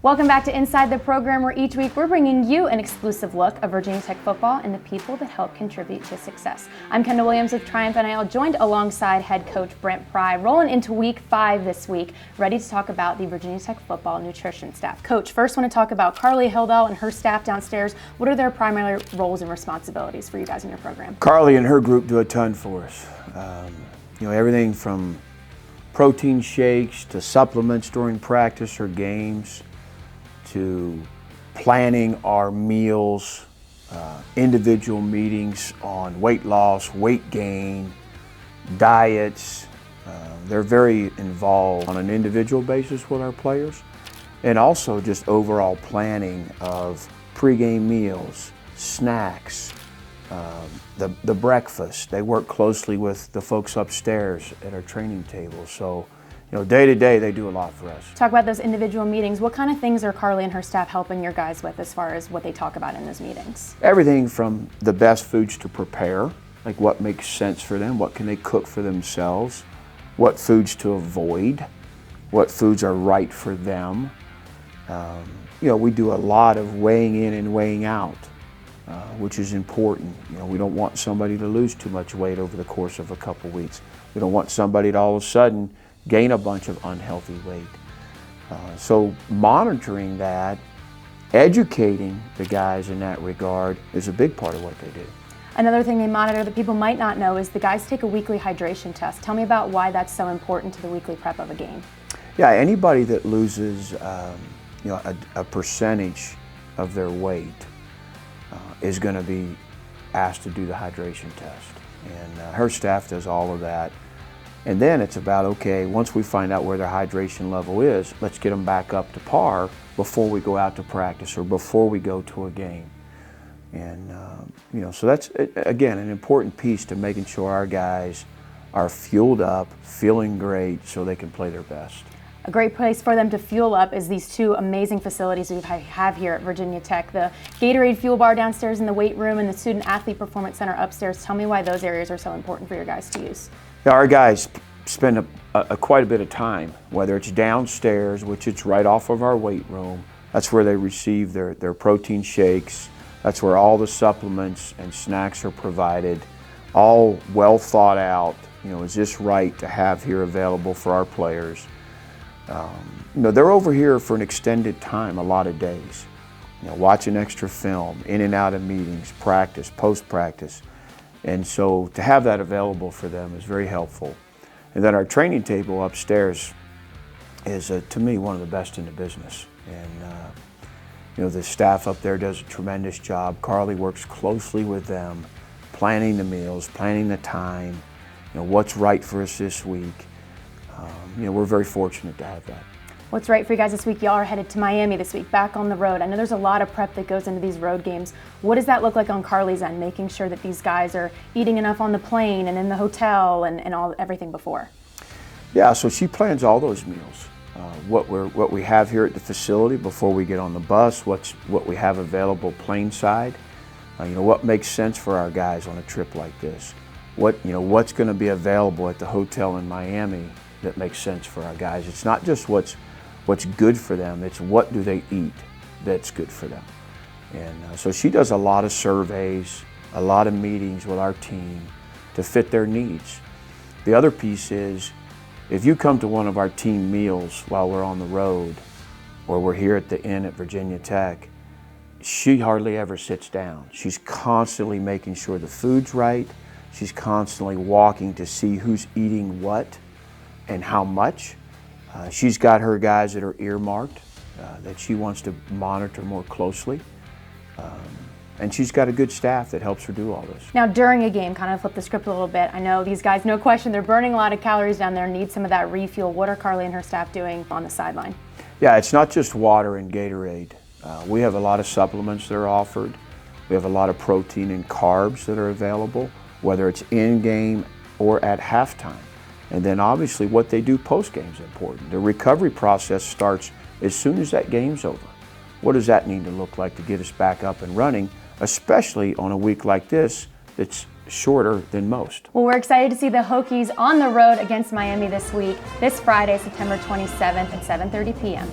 Welcome back to Inside the Program, where each week we're bringing you an exclusive look of Virginia Tech football and the people that help contribute to success. I'm Kendal Williams with Triumph NIL, joined alongside head coach Brent Pry, rolling into week 5 this week, ready to talk about the Virginia Tech football nutrition staff. Coach, first want to talk about Carly Hildell and her staff downstairs. What are their primary roles and responsibilities for you guys in your program? Carly and her group do a ton for us. Everything from protein shakes to supplements during practice or games, to planning our meals, individual meetings on weight loss, weight gain, diets. They're very involved on an individual basis with our players, and also just overall planning of pregame meals, snacks, the breakfast. They work closely with the folks upstairs at our training table. So, day to day, they do a lot for us. Talk about those individual meetings. What kind of things are Carly and her staff helping your guys with as far as what they talk about in those meetings? Everything from the best foods to prepare, like what makes sense for them, what can they cook for themselves, what foods to avoid, what foods are right for them. We do a lot of weighing in and weighing out, which is important. We don't want somebody to lose too much weight over the course of a couple weeks. We don't want somebody to all of a sudden gain a bunch of unhealthy weight. So monitoring that, educating the guys in that regard is a big part of what they do. Another thing they monitor that people might not know is the guys take a weekly hydration test. Tell me about why that's so important to the weekly prep of a game. Yeah, anybody that loses a percentage of their weight is going to be asked to do the hydration test. And her staff does all of that. And then it's about, okay, once we find out where their hydration level is, let's get them back up to par before we go out to practice or before we go to a game. And, so that's, again, an important piece to making sure our guys are fueled up, feeling great so they can play their best. A great place for them to fuel up is these two amazing facilities we have here at Virginia Tech. The Gatorade Fuel Bar downstairs in the weight room and the Student Athlete Performance Center upstairs. Tell me why those areas are so important for your guys to use. Yeah, our guys spend quite a bit of time, whether it's downstairs, which it's right off of our weight room. That's where they receive their protein shakes. That's where all the supplements and snacks are provided, all well thought out. Is this right to have here available for our players? They're over here for an extended time, a lot of days, watching extra film, in and out of meetings, practice, post-practice. And so to have that available for them is very helpful. And then our training table upstairs is, to me, one of the best in the business. And, the staff up there does a tremendous job. Carly works closely with them, planning the meals, planning the time, what's right for us this week. We're very fortunate to have that. What's right for you guys this week? Y'all are headed to Miami this week, back on the road. I know there's a lot of prep that goes into these road games. What does that look like on Carly's end, making sure that these guys are eating enough on the plane and in the hotel and everything before? Yeah, so she plans all those meals. What we have here at the facility before we get on the bus, what we have available plane side, what makes sense for our guys on a trip like this. What's going to be available at the hotel in Miami that makes sense for our guys. It's not just what's good for them, it's what do they eat that's good for them. And so she does a lot of surveys, a lot of meetings with our team to fit their needs. The other piece is, if you come to one of our team meals while we're on the road, or we're here at the inn at Virginia Tech, she hardly ever sits down. She's constantly making sure the food's right. She's constantly walking to see who's eating what and how much. She's got her guys that are earmarked that she wants to monitor more closely. And she's got a good staff that helps her do all this. Now, during a game, kind of flip the script a little bit, I know these guys, no question, they're burning a lot of calories down there, need some of that refuel. What are Carly and her staff doing on the sideline? Yeah, it's not just water and Gatorade. We have a lot of supplements that are offered. We have a lot of protein and carbs that are available, whether it's in-game or at halftime. And then obviously what they do post-game is important. The recovery process starts as soon as that game's over. What does that need to look like to get us back up and running, especially on a week like this that's shorter than most? Well, we're excited to see the Hokies on the road against Miami this week, this Friday, September 27th at 7:30 p.m.